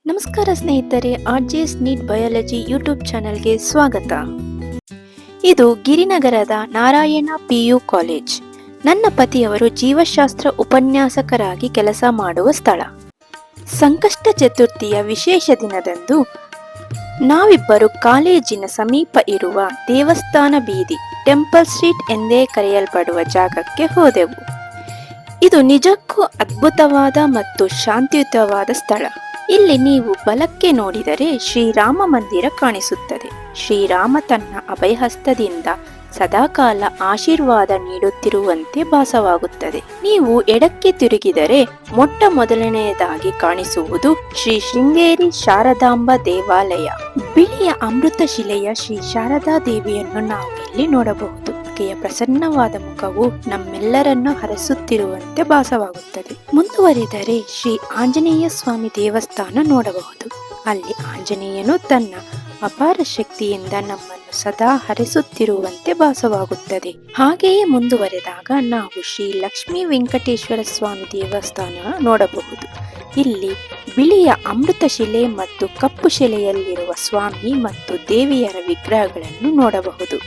ನಮಸ್ಕಾರ ಸ್ನೇಹಿತರೆ, RJs neat biology YouTube ಚಾನೆಲ್ಗೆ ಸ್ವಾಗತ. ಇದು ಗಿರಿನಗರದ ನಾರಾಯಣ ಪಿಯು ಕಾಲೇಜ್. ನನ್ನ ಪತಿಯವರು ಜೀವಶಾಸ್ತ್ರ ಉಪನ್ಯಾಸಕರಾಗಿ ಕೆಲಸ ಮಾಡುವ ಸ್ಥಳ. ಸಂಕಷ್ಟ ಚತುರ್ಥಿಯ ವಿಶೇಷ ದಿನದಂದು ನಾವಿಬ್ಬರು ಕಾಲೇಜಿನ ಸಮೀಪ ಇರುವ ದೇವಸ್ಥಾನ ಬೀದಿ, ಟೆಂಪಲ್ ಸ್ಟ್ರೀಟ್ ಎಂದೇ ಕರೆಯಲ್ಪಡುವ ಜಾಗಕ್ಕೆ ಹೋದೆವು. ಇದು ನಿಜಕ್ಕೂ ಅದ್ಭುತವಾದ ಮತ್ತು ಶಾಂತಿಯುತವಾದ ಸ್ಥಳ. ಇಲ್ಲಿ ನೀವು ಬಲಕ್ಕೆ ನೋಡಿದರೆ ಶ್ರೀರಾಮ ಮಂದಿರ ಕಾಣಿಸುತ್ತದೆ. ಶ್ರೀರಾಮ ತನ್ನ ಅಭಯಹಸ್ತದಿಂದ ಸದಾಕಾಲ ಆಶೀರ್ವಾದ ನೀಡುತ್ತಿರುವಂತೆ ಭಾಸವಾಗುತ್ತದೆ. ನೀವು ಎಡಕ್ಕೆ ತಿರುಗಿದರೆ ಮೊಟ್ಟ ಮೊದಲನೆಯದಾಗಿ ಕಾಣಿಸುವುದು ಶ್ರೀ ಶೃಂಗೇರಿ ಶಾರದಾಂಬ ದೇವಾಲಯ. ಬಿಳಿಯ ಅಮೃತ ಶಿಲೆಯ ಶ್ರೀ ಶಾರದಾ ದೇವಿಯನ್ನು ನಾವು ಇಲ್ಲಿ ನೋಡಬಹುದು. ಆಕೆಯ ಪ್ರಸನ್ನವಾದ ಮುಖವು ನಮ್ಮೆಲ್ಲರನ್ನು ಹರಸುತ್ತಿರುವಂತೆ ಭಾಸವಾಗುತ್ತದೆ. ಮುಂದುವರಿದರೆ ಶ್ರೀ ಆಂಜನೇಯ ಸ್ವಾಮಿ ದೇವಸ್ಥಾನ ನೋಡಬಹುದು. ಅಲ್ಲಿ ಆಂಜನೇಯನು ತನ್ನ ಅಪಾರ ಶಕ್ತಿಯಿಂದ ನಮ್ಮನ್ನು ಸದಾ ಹರಿಸುತ್ತಿರುವಂತೆ ಭಾಸವಾಗುತ್ತದೆ. ಹಾಗೆಯೇ ಮುಂದುವರೆದಾಗ ನಾವು ಶ್ರೀ ಲಕ್ಷ್ಮೀ ವೆಂಕಟೇಶ್ವರ ಸ್ವಾಮಿ ದೇವಸ್ಥಾನ ನೋಡಬಹುದು. ಇಲ್ಲಿ ಬಿಳಿಯ ಅಮೃತ ಶಿಲೆ ಮತ್ತು ಕಪ್ಪು ಶಿಲೆಯಲ್ಲಿರುವ ಸ್ವಾಮಿ ಮತ್ತು ದೇವಿಯರ ವಿಗ್ರಹಗಳನ್ನು ನೋಡಬಹುದು.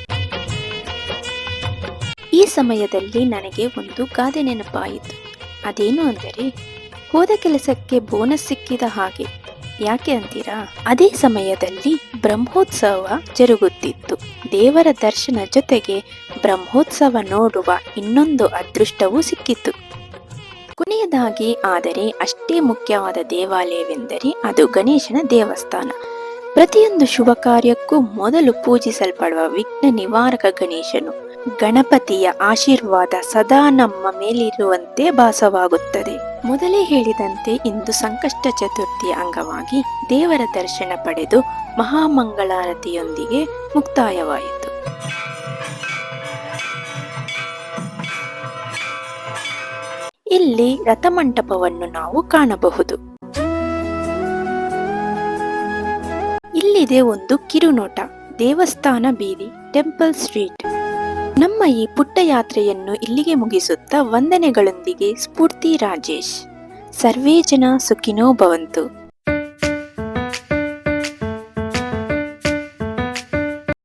ಈ ಸಮಯದಲ್ಲಿ ನನಗೆ ಒಂದು ಗಾದೆ ನೆನಪಾಯಿತು. ಅದೇನು ಅಂದರೆ, ಹೋದ ಕೆಲಸಕ್ಕೆ ಬೋನಸ್ ಸಿಕ್ಕಿದ ಹಾಗೆ. ಯಾಕೆ ಅಂತೀರಾ? ಅದೇ ಸಮಯದಲ್ಲಿ ಬ್ರಹ್ಮೋತ್ಸವ ಜರುಗುತ್ತಿತ್ತು. ದೇವರ ದರ್ಶನ ಜೊತೆಗೆ ಬ್ರಹ್ಮೋತ್ಸವ ನೋಡುವ ಇನ್ನೊಂದು ಅದೃಷ್ಟವೂ ಸಿಕ್ಕಿತ್ತು. ಕೊನೆಯದಾಗಿ ಆದರೆ ಅಷ್ಟೇ ಮುಖ್ಯವಾದ ದೇವಾಲಯವೆಂದರೆ ಅದು ಗಣೇಶನ ದೇವಸ್ಥಾನ. ಪ್ರತಿಯೊಂದು ಶುಭ ಕಾರ್ಯಕ್ಕೂ ಮೊದಲು ಪೂಜಿಸಲ್ಪಡುವ ವಿಘ್ನ ನಿವಾರಕ ಗಣೇಶನು, ಗಣಪತಿಯ ಆಶೀರ್ವಾದ ಸದಾ ನಮ್ಮ ಮೇಲಿರುವಂತೆ ಭಾಸವಾಗುತ್ತದೆ. ಮೊದಲೇ ಹೇಳಿದಂತೆ ಇಂದು ಸಂಕಷ್ಟ ಚತುರ್ಥಿಯ ಅಂಗವಾಗಿ ದೇವರ ದರ್ಶನ ಪಡೆದು ಮಹಾಮಂಗಳಾರತಿಯೊಂದಿಗೆ ಮುಕ್ತಾಯವಾಯಿತು. ಇಲ್ಲಿ ರಥಮಂಟಪವನ್ನು ನಾವು ಕಾಣಬಹುದು. ಇಲ್ಲಿದೆ ಒಂದು ಕಿರುನೋಟ, ದೇವಸ್ಥಾನ ಬೀದಿ, ಟೆಂಪಲ್ ಸ್ಟ್ರೀಟ್. ನಮ್ಮ ಈ ಪುಟ್ಟ ಯಾತ್ರೆಯನ್ನು ಇಲ್ಲಿಗೆ ಮುಗಿಸುತ್ತಾ ವಂದನೆಗಳೊಂದಿಗೆ ಸ್ಫೂರ್ತಿ ರಾಜೇಶ್. ಸರ್ವೇ ಜನ ಸುಖಿನೋ ಭವಂತು.